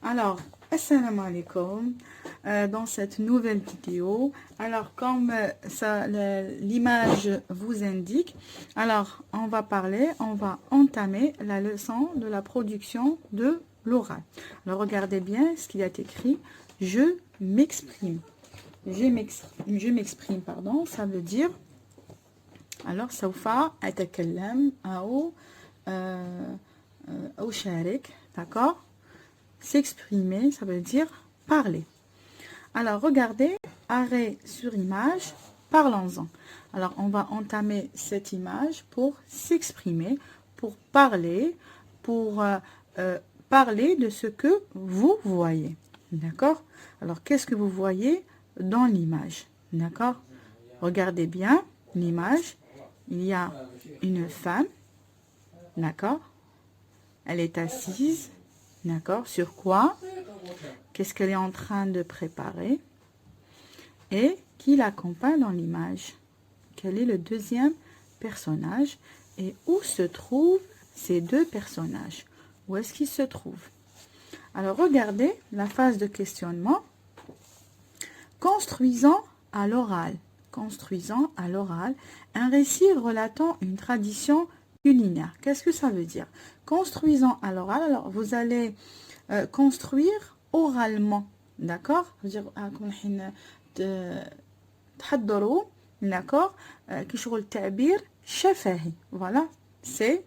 Alors, assalamu alaikum. Dans cette nouvelle vidéo, alors comme l'image vous indique, alors on va entamer la leçon de la production de l'oral. Alors regardez bien ce qu'il y a écrit. Je m'exprime. Je m'exprime, pardon, ça veut dire, alors سوف أتكلم أو أشارك, d'accord. S'exprimer, ça veut dire parler. Alors, regardez, arrêt sur image, parlons-en. Alors, on va entamer cette image pour s'exprimer, pour parler de ce que vous voyez. D'accord? Alors, qu'est-ce que vous voyez dans l'image? D'accord? Regardez bien l'image. Il y a une femme. D'accord? Elle est assise. D'accord? Sur quoi? Qu'est-ce qu'elle est en train de préparer? Et qui l'accompagne dans l'image? Quel est le deuxième personnage? Et où se trouvent ces deux personnages? Où est-ce qu'ils se trouvent? Alors, regardez la phase de questionnement. Construisant à l'oral. Construisant à l'oral un récit relatant une tradition culinaire. Qu'est-ce que ça veut dire? Construisant à l'oral, alors vous allez construire oralement, d'accord? D'accord? Voilà, c'est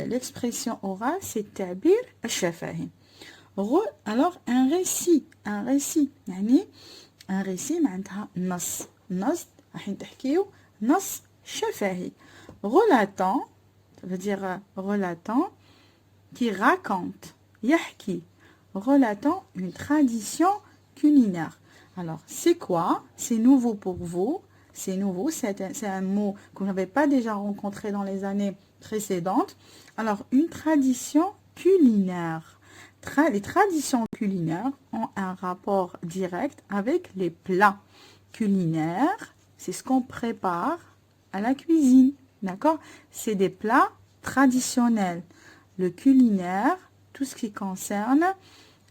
l'expression orale, c'est tabir shafahi. Alors un récit, un récit معناتها نص راح تحكيو نص شفهي relatant, ça veut dire relatant, qui raconte, yahki, relatant une tradition culinaire. Alors, c'est quoi? C'est nouveau pour vous. C'est nouveau, c'est un mot que vous n'avez pas déjà rencontré dans les années précédentes. Alors, une tradition culinaire. Les traditions culinaires ont un rapport direct avec les plats culinaires. C'est ce qu'on prépare à la cuisine. D'accord? C'est des plats traditionnels. Le culinaire, tout ce qui concerne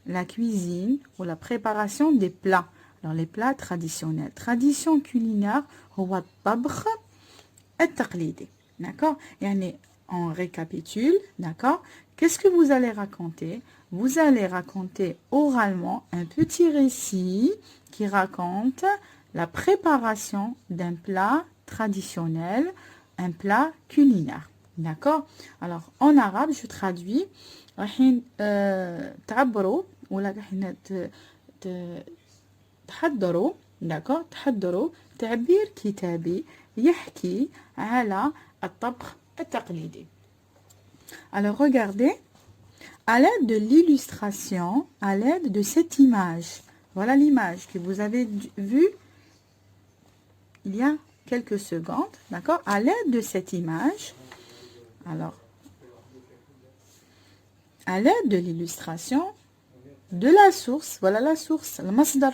la cuisine ou la préparation des plats. Alors, les plats traditionnels. Tradition culinaire, هو الطبخ التقليدي. D'accord? Et on récapitule. D'accord? Qu'est-ce que vous allez raconter? Vous allez raconter oralement un petit récit qui raconte la préparation d'un plat traditionnel, un plat culinaire. D'accord? Alors, en arabe, je traduis. تعبروا ولا تحضروا, d'accord? تحضروا تعبير كتابي يحكي على الطبخ التقليدي. Alors, regardez, à l'aide de l'illustration, à l'aide de cette image, voilà l'image que vous avez vue il y a quelques secondes, d'accord? À l'aide de cette image, alors, à l'aide de l'illustration, de la source, voilà la source, le masdar,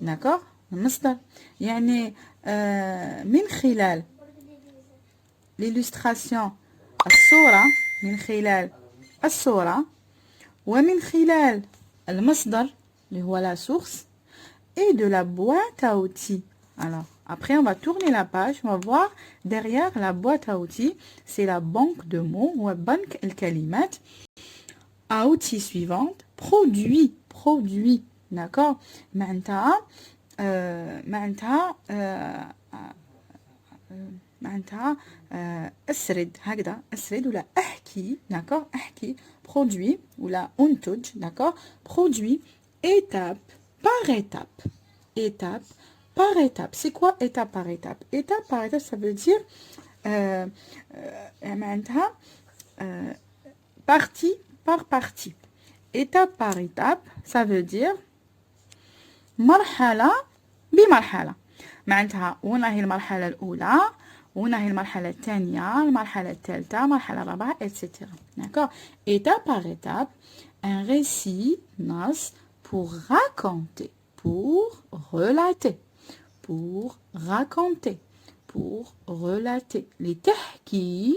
d'accord? Le masdar, يعني من خلال l'illustration, الصورة, من خلال الصورة, ومن خلال المصدر, اللي هو la source, et de la boîte à outils. Alors, après, on va tourner la page, on va voir derrière la boîte à outils, c'est la banque de mots, ou banque el-kalimat, à outils suivante, produit, d'accord? معناتها أسرد هكذا أسرد ولا أحكي, d'accord? أحكي produit ou la أنتج, d'accord? Produit étape par étape. Étape par étape. C'est quoi étape par étape? Étape par étape, ça veut dire معناتها partie par partie. Étape par étape, ça veut dire مرحلة بمرحلة. معناتها هنا هي المرحلة الأولى, هنا هي المرحلة الثانية, المرحلة الثالثة, المرحلة الرابعة, etc. D'accord? Étape par étape, un récit, nas, pour raconter, pour relater, pour raconter, pour relater. Les tahki,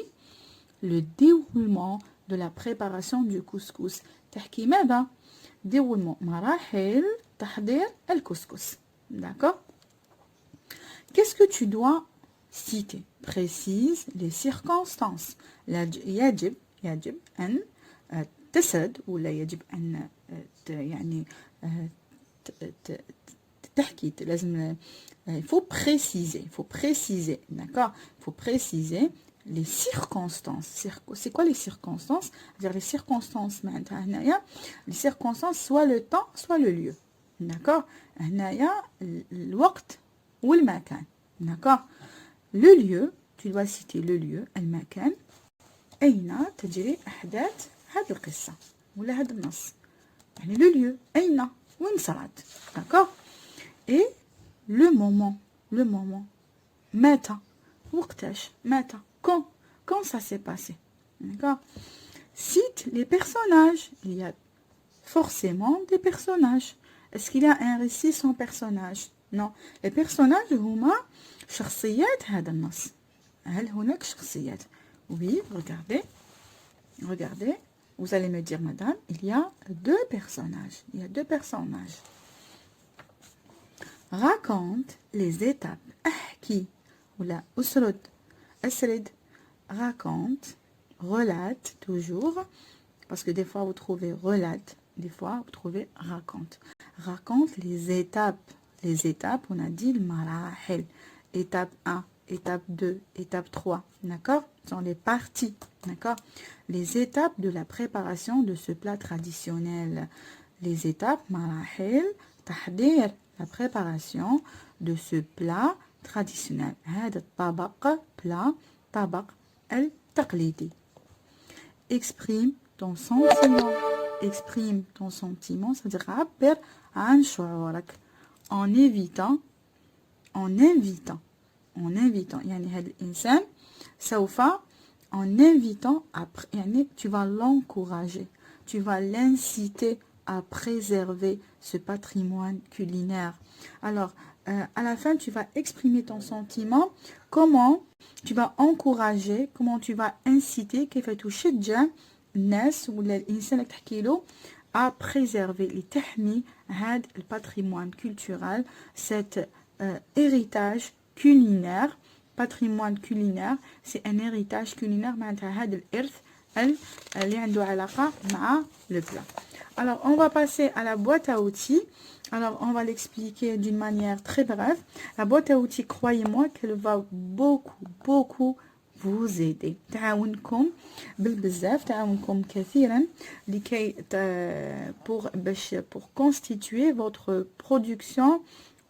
le déroulement de la préparation du couscous. تحكي ماذا؟ déroulement مراحل تحضير الكسكس. d'accord. qu'est-ce que tu dois citer? précise les circonstances. يجب أن تسرد ولا يجب أن يعني تحكي لازم il faut préciser d'accord, il faut préciser les circonstances. C'est quoi les circonstances? C'est-à-dire les circonstances معناتها هنايا les circonstances soit le temps soit le lieu. d'accord. هنايا الوقت والمكان. d'accord. le lieu tu dois citer le lieu المكان أين تجري أحداث هذه القصة ولا هذا النص. يعني le lieu أين وين صارت. d'accord. et le moment متى وقتاش متى quand ça s'est passé. d'accord. cite les personnages. il y a forcément des personnages. est-ce qu'il y a un récit sans personnage? non. les personnages هما شخصيات هذا النص. هل هناك شخصيات؟ oui. regardez vous allez me dire madame il y a deux personnages. raconte les étapes. احكي ولا اسرد. raconte, relate toujours, parce que des fois vous trouvez relate, des fois vous trouvez raconte. raconte les étapes, on a dit le marahel, étape 1, étape 2, étape 3, d'accord, ce sont les parties, d'accord, les étapes de la préparation de ce plat traditionnel. les étapes marahel tahdir, la préparation de ce plat traditionnel. هذا الطبق plat طبق التقليدي. exprime ton sentiment, c'est-à-dire عبر عن شعورك en invitant يعني هذا الإنسان سوف en invitant après يعني tu vas l'encourager, tu vas l'inciter à préserver ce patrimoine culinaire. alors à la fin tu vas exprimer ton sentiment, comment tu vas encourager, comment tu vas inciter كيف تشجع الناس ولا الإنسان اللي تحكي له à préserver لتحمي هذا الباتريموان culturel, cet héritage culinaire. patrimoine culinaire c'est un héritage culinaire معناتها هذا الإرث اللي عنده علاقة مع le plat. alors on va passer à la boîte à outils. alors on va l'expliquer d'une manière très brève. la boîte à outils, croyez-moi qu'elle va beaucoup vous aider. تعاونكم بالبزاف، تعاونكم كثيرا لكي pour constituer votre production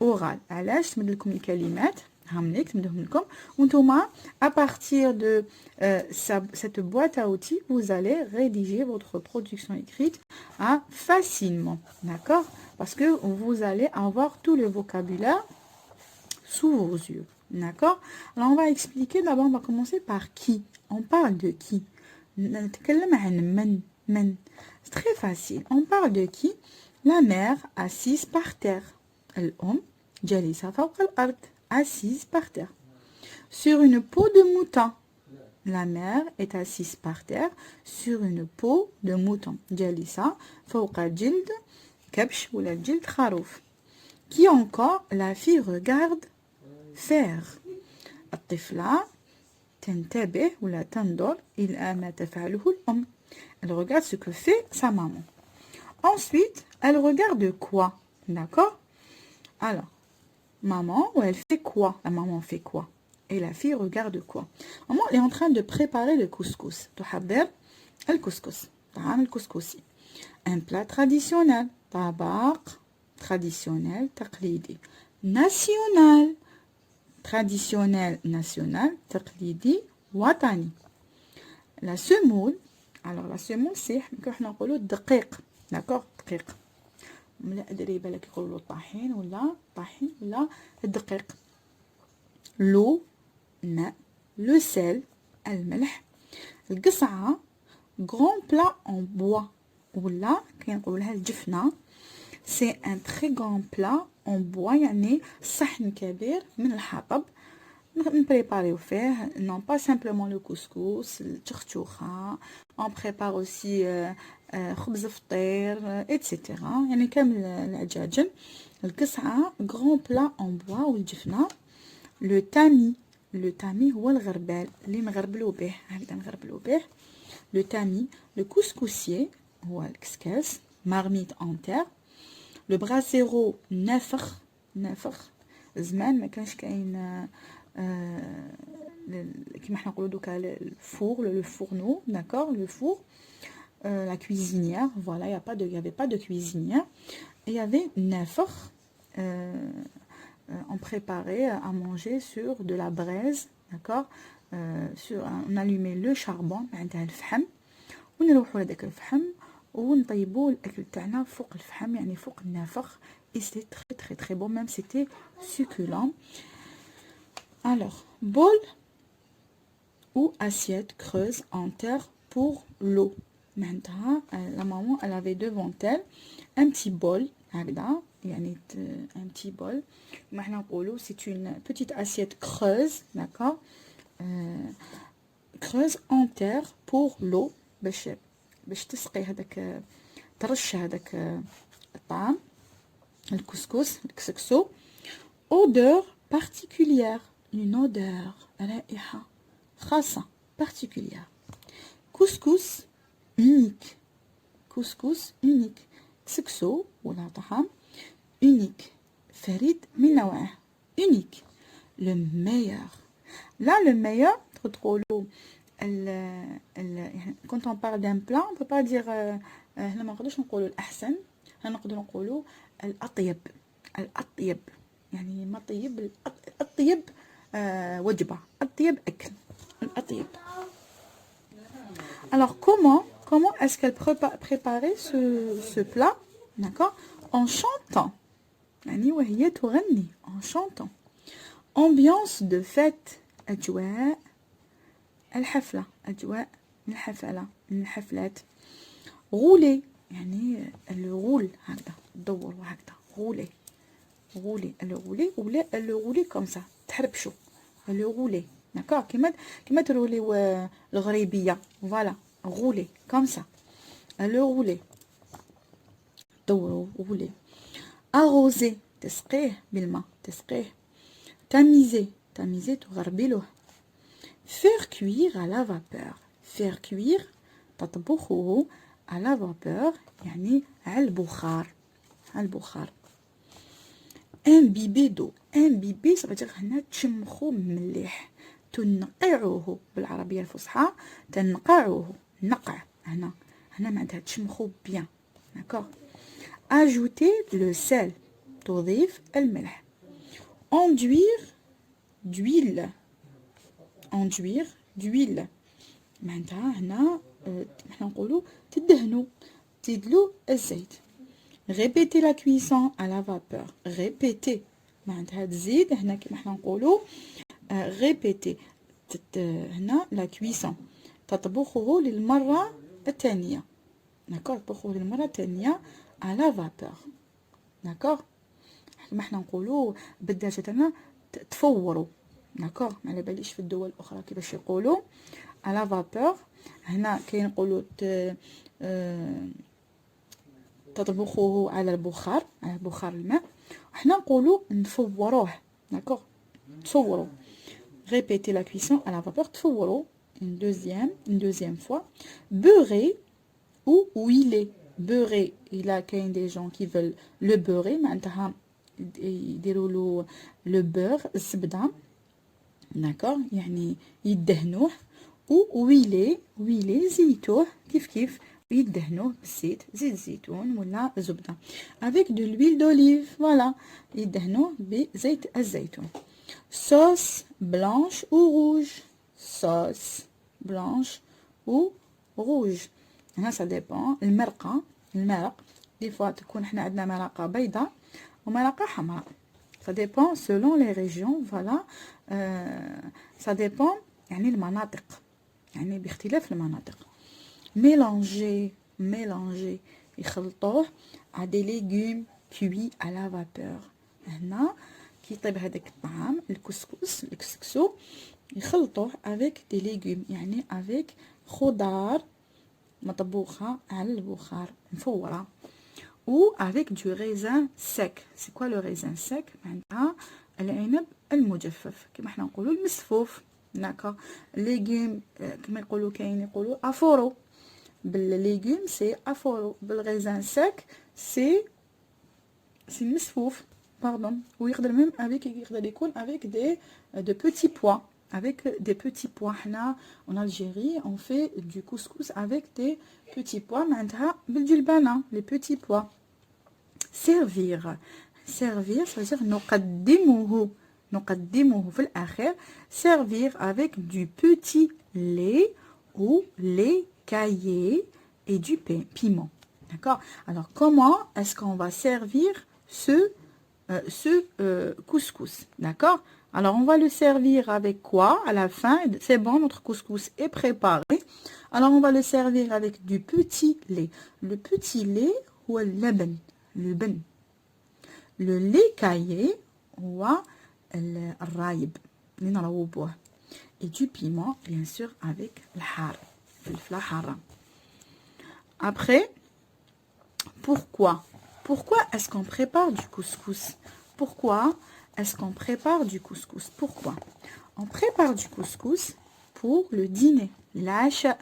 orale. علاش نمد لكم الكلمات هامليك نمدهم لكم وانتوما à partir de cette boîte à outils vous allez rédiger votre production écrite facilement, d'accord, parce que vous allez avoir tout le vocabulaire sous vos yeux. d'accord. alors on va expliquer d'abord, on va commencer par qui. on parle de qui. نتكلم عن من. c'est très facile. on parle de qui. la mère assise par terre. الأم جالسة فوق الأرض assise par terre sur une peau de mouton. la mère est assise par terre sur une peau de mouton. جالسة فوق جلد كبش ولا جلد خروف. qui encore. la fille regarde faire. الطفلة تنتبه ولا تنظر إلى ما تفعله الأم. elle regarde ce que fait sa maman. ensuite elle regarde quoi. d'accord. alors maman, elle fait quoi. la maman fait quoi et la fille regarde quoi. maman elle est en train de préparer le couscous. تحضر الكسكس طعام الكسكسي. un plat traditionnel. طبق traditionnel تقليدي. national national تقليدي وطني. la semoule. alors la semoule c'est نحن نقولوا الدقيق. d'accord. دقيق. لا ادري بالك يقولوا الطحين ولا الدقيق. l'eau ماء. le sel الملح. القصعة grand plat en bois ولا كنقولها الجفنة. c'est un très grand plat en bois يعني صحن كبير من الحطب. نبريباريو فيه non pas simplement le couscous التختوخة. on prépare aussi خبز فطير etc. يعني كامل العجاجن. القصعة grand plat en bois والجفنة. لو تامي، لو تامي هو الغربال اللي نغربلو به، هكذا نغربلو به. لو تامي. لو كوسكوسيي هو الكسكاس، مارميت انتر. لو براسيرو نافخ، نافخ زمان ما كانش كاين كيما حنا نقولوا دوكا الفور، لو فورنو داكور، لو فور. La cuisinière, voilà, il y avait pas de cuisinière. Il y avait nafakh. On préparait à manger sur de la braise, d'accord. On allumait le charbon عندها الفحم ونروحوا لهذاك الفحم ونطيبوا الاكل تاعنا فوق الفحم، يعني فوق النافخ. et c'était très très très bon, même c'était succulent. Alors bol ou assiette creuse en terre pour l'eau. معناتها la maman elle avait devant elle un petit bol هكذا، يعني un petit bol كما حنا نقولوا c'est une petite assiette creuse, d'accord. creuse en terre pour l'eau باش تسقي هذاك، ترش هذاك الطعام الكسكس. odeur particulière، une odeur رائحة خاصة particulière. couscous unique، couscous unique، كسكسو ولا طعام unique فريد من نوعه unique. le meilleur، là le meilleur تقولوا يعني quand on parle d'un plat on peut pas dire هنا ما نقدرش نقولوا الأحسن، هنا نقدر نقولوا الأطيب، الأطيب يعني ما طيب، الأطيب وجبة، أطيب أكل، الأطيب. Alors comment est-ce qu'elle préparait ce plat, d'accord, en chantant. يعني وهي تغني en chantant. ambiance de fête، أجواء الحفلة، أجواء الحفلة من الحفلات. غولي يعني الغول هكذا تدور هكذا غولي، غولي الغولي ولا الغولي كومسا تحربشو الغولي داكور، كيما تروليو الغريبية فوالا غولي كومسا الغولي دورو غولي. اغوزي تسقيه بالماء، تسقيه. تاميزي، تاميزي تغربيلوه. faire cuire à la vapeur، faire cuire تطبخه à la vapeur يعني على البخار، على البخار. امبيبي دو، امبيبي صافي هنا تشمخو مليح، تنقعوه بالعربية الفصحى تنقعوه، نقع هنا معناتها تشمخو بيان داكوغ. اجوتي لو سيل تضيف الملح. enduire d'huile، enduire d'huile معناتها هنا حنا نقولوا تدهنوا تزيدلو الزيت. répéter la cuisson à la vapeur، répéter معناتها تزيد هنا كيما حنا نقولوا répéter هنا la cuisson تطبخه للمرة الثانية، داكور، تطبخه للمرة الثانية à la vapeur، داكور. كيما حنا نقولوا بالدارجة تاعنا تفوروا، داكور، ما على باليش في الدول الاخرى كيفاش يقولوا à la vapeur. هنا كاين نقولوا تطبخوه على البخار، على بخار الماء، وحنا نقولوا نفوروه، داكوغ، تصوروا. répéter la cuisson à la vapeur، تفوروا une deuxième fois. beurrer ou huiler، beurrer إلا كاين des gens qui veulent le beurrer معناتها يديروا له le beurre الزبدة، داكوغ، يعني يدهنوه. و ويلي زيتوه كيف يدهنوه بالزيت، زيت زيتون ولا زبدة avec de l'huile d'olive، فوالا يدهنوه بزيت الزيتون. sauce blanche ou rouge، sauce blanche ou rouge هنا ça dépend. المرقة، المرق دي فوا تكون حنا عندنا مرقة بيضاء ومرقة حمراء، ça dépend selon les régions، voilà. ça dépend يعني المناطق، يعني باختلاف المناطق. mélanger يخلطوه à des légumes cuits à la vapeur، هنا كي يطيب هذاك الطعام الكسكس الكسكسو يخلطوه افيك دي ليغوم يعني افيك خضار مطبوخه على البخار مفوره ou avec du raisin sec. C'est quoi le raisin sec? معناتها العنب المجفف كما احنا نقولوا المسفوف. d'accord. légumes كما يقولوا كاين يقولوا افورو بالليغوم سي افورو بالرaisin sec سي مسفوف pardon. ويقدر même avec يقدر يكون avec de petits pois. avec des petits pois. حنا en Algérie on fait du couscous avec des petits pois معناتها بالجلبانة les petits pois. servir servir ça veut dire نقدمه في الأخير. servir avec du petit lait ou lait caillé et du piment. d'accord. alors comment est-ce qu'on va servir ce couscous? d'accord. alors on va le servir avec quoi à la fin? c'est bon, notre couscous est préparé. alors on va le servir avec du petit lait. le petit lait ou le lait caillé ou الرايب اللي نروبوه et du piment bien sûr avec الحار الفلفلة حارة. après pourquoi est-ce qu'on prépare du couscous? pourquoi est-ce qu'on prépare du couscous? pourquoi on prépare du couscous pour le dîner, العشاء.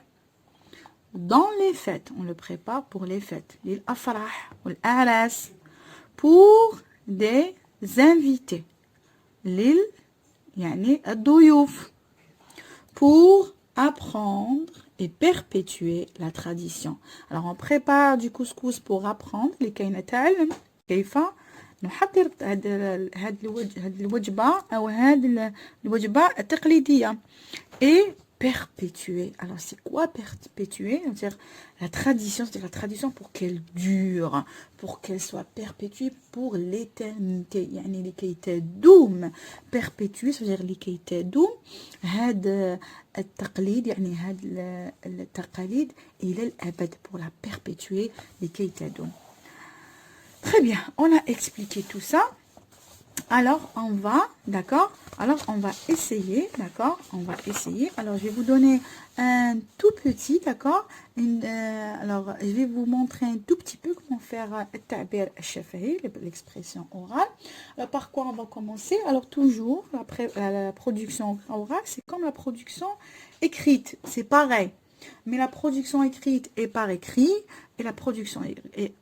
dans les fêtes on le prépare pour les fêtes للأفراح والأعراس. pour des invités يعني الضيوف. pour apprendre et perpétuer la tradition. alors on prépare du couscous pour apprendre لكي نتعلم كيف نحضر هذه الوجبة أو هذه الوجبة التقليدية. et perpétuer. alors c'est quoi perpétuer? c'est-à-dire la tradition, c'est la tradition pour qu'elle dure, pour qu'elle soit perpétuée pour l'éternité. يعني لكي تدوم. perpétuer c'est-à-dire لكي تدوم هذا التقليد يعني هذا التقاليد إلى الأبد. pour la perpétuer لكي تدوم. très bien, on a expliqué tout ça. alors on va, d'accord, alors on va essayer, d'accord, on va essayer. alors je vais vous donner un tout petit, d'accord, alors je vais vous montrer un tout petit peu comment faire التعبير الشفهي, l'expression orale. alors par quoi on va commencer? alors toujours la production orale c'est comme la production écrite, c'est pareil, mais la production écrite est par écrit et la production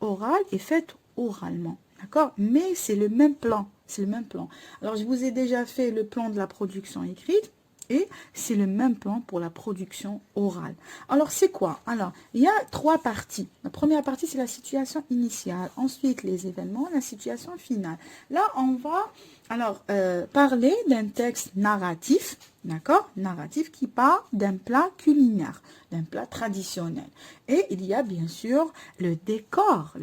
orale est faite oralement, d'accord, mais c'est le même plan. c'est le même plan. alors je vous ai déjà fait le plan de la production écrite et c'est le même plan pour la production orale. alors c'est quoi? alors il y a trois parties. la première partie c'est la situation initiale, ensuite les événements, la situation finale. là on va alors parler d'un texte narratif, d'accord, narratif qui part d'un plat culinaire, d'un plat traditionnel. et il y a bien sûr le décor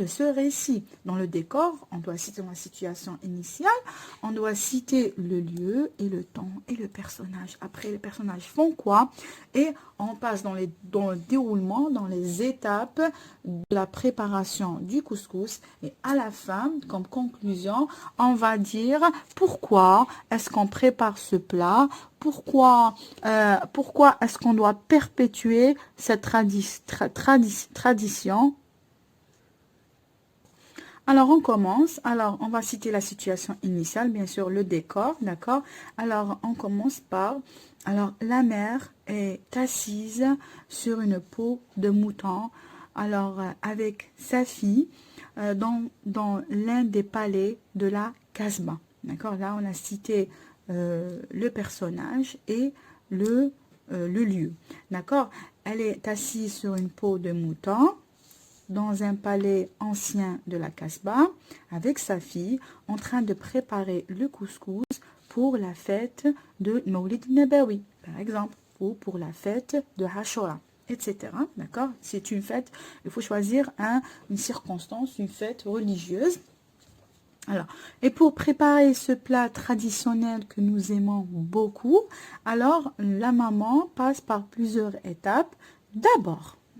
de ce récit. dans le décor on doit citer dans la situation initiale, on doit citer le lieu et le temps et le personnage. après les personnages font quoi et on passe dans le déroulement, dans les étapes de la préparation du couscous. et à la fin, comme conclusion, on va dire pourquoi est-ce qu'on prépare ce plat, pourquoi est-ce qu'on doit perpétuer cette tradition. alors on commence. alors on va citer la situation initiale, bien sûr le décor, d'accord. alors on commence par, alors la mère est assise sur une peau de mouton, alors avec sa fille dans l'un des palais de la Casbah, d'accord. là on a cité le personnage et le lieu, d'accord. elle est assise sur une peau de mouton dans un palais ancien de la Casbah avec sa fille en train de préparer le couscous pour la fête de Mawlid Nabawi par exemple, ou pour la fête de Ashura, etc. d'accord. c'est une fête, il faut choisir une circonstance, une fête religieuse. alors et pour préparer ce plat traditionnel que nous aimons beaucoup, alors la maman passe par plusieurs étapes.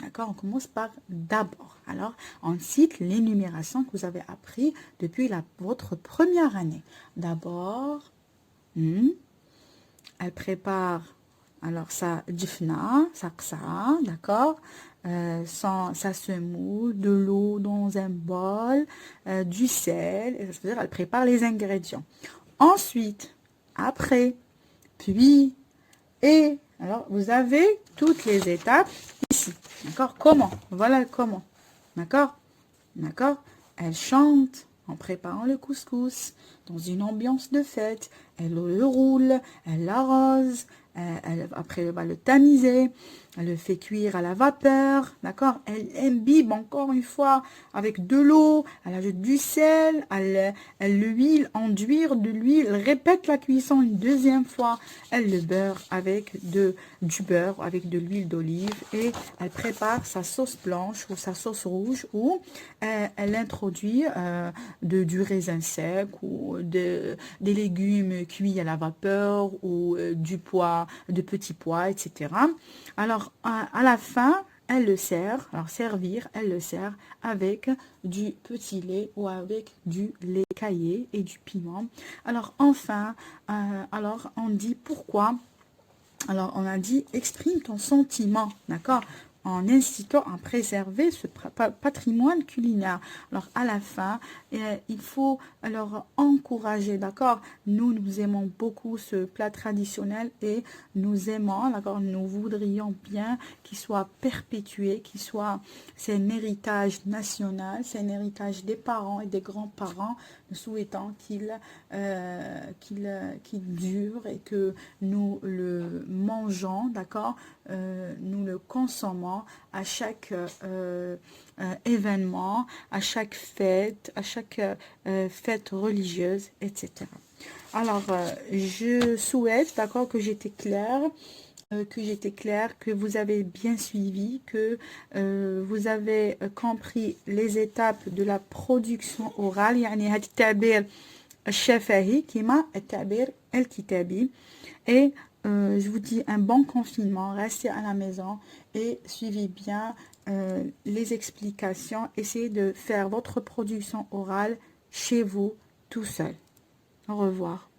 D'accord, on commence par d'abord. Alors, on cite l'énumération que vous avez appris depuis votre première année. D'abord, elle prépare alors sa difna, sa qsa, d'accord, sa semoule, de l'eau dans un bol, du sel, c'est-à-dire elle prépare les ingrédients. Ensuite, après, puis, et, alors vous avez toutes les étapes ici, d'accord, comment, voilà comment, d'accord, d'accord, elle chante en préparant le couscous dans une ambiance de fête, elle le roule, elle l'arrose, après elle va le tamiser, elle le fait cuire à la vapeur, d'accord, elle imbibe encore une fois avec de l'eau, elle ajoute du sel, elle l'huile, enduire de l'huile, elle répète la cuisson une deuxième fois, elle le beurre avec du beurre, avec de l'huile d'olive et elle prépare sa sauce blanche ou sa sauce rouge ou elle introduit du raisin sec ou des légumes cuits à la vapeur ou du pois, de petits pois, etc. Alors, à la fin, elle le sert, alors servir, elle le sert avec du petit lait ou avec du lait caillé et du piment. Alors, enfin, alors on dit pourquoi. Alors, on a dit exprime ton sentiment, d'accord, en incitant à préserver ce patrimoine culinaire. Alors, à la fin, il faut alors encourager, d'accord. Nous aimons beaucoup ce plat traditionnel et nous aimons, d'accord, nous voudrions bien qu'il soit perpétué, c'est un héritage national, c'est un héritage des parents et des grands-parents. Nous souhaitons qu'il dure et que nous le mangeons, d'accord, nous le consommons à chaque événement, à chaque fête, fête religieuse, etc. Alors, je souhaite, d'accord, que j'étais claire, que vous avez bien suivi, que vous avez compris les étapes de la production orale, يعني هاد التعبير الشفهي كما التعبير الكتابي. Et je vous dis un bon confinement, restez à la maison et suivez bien les explications. Essayez de faire votre production orale chez vous tout seul. Au revoir.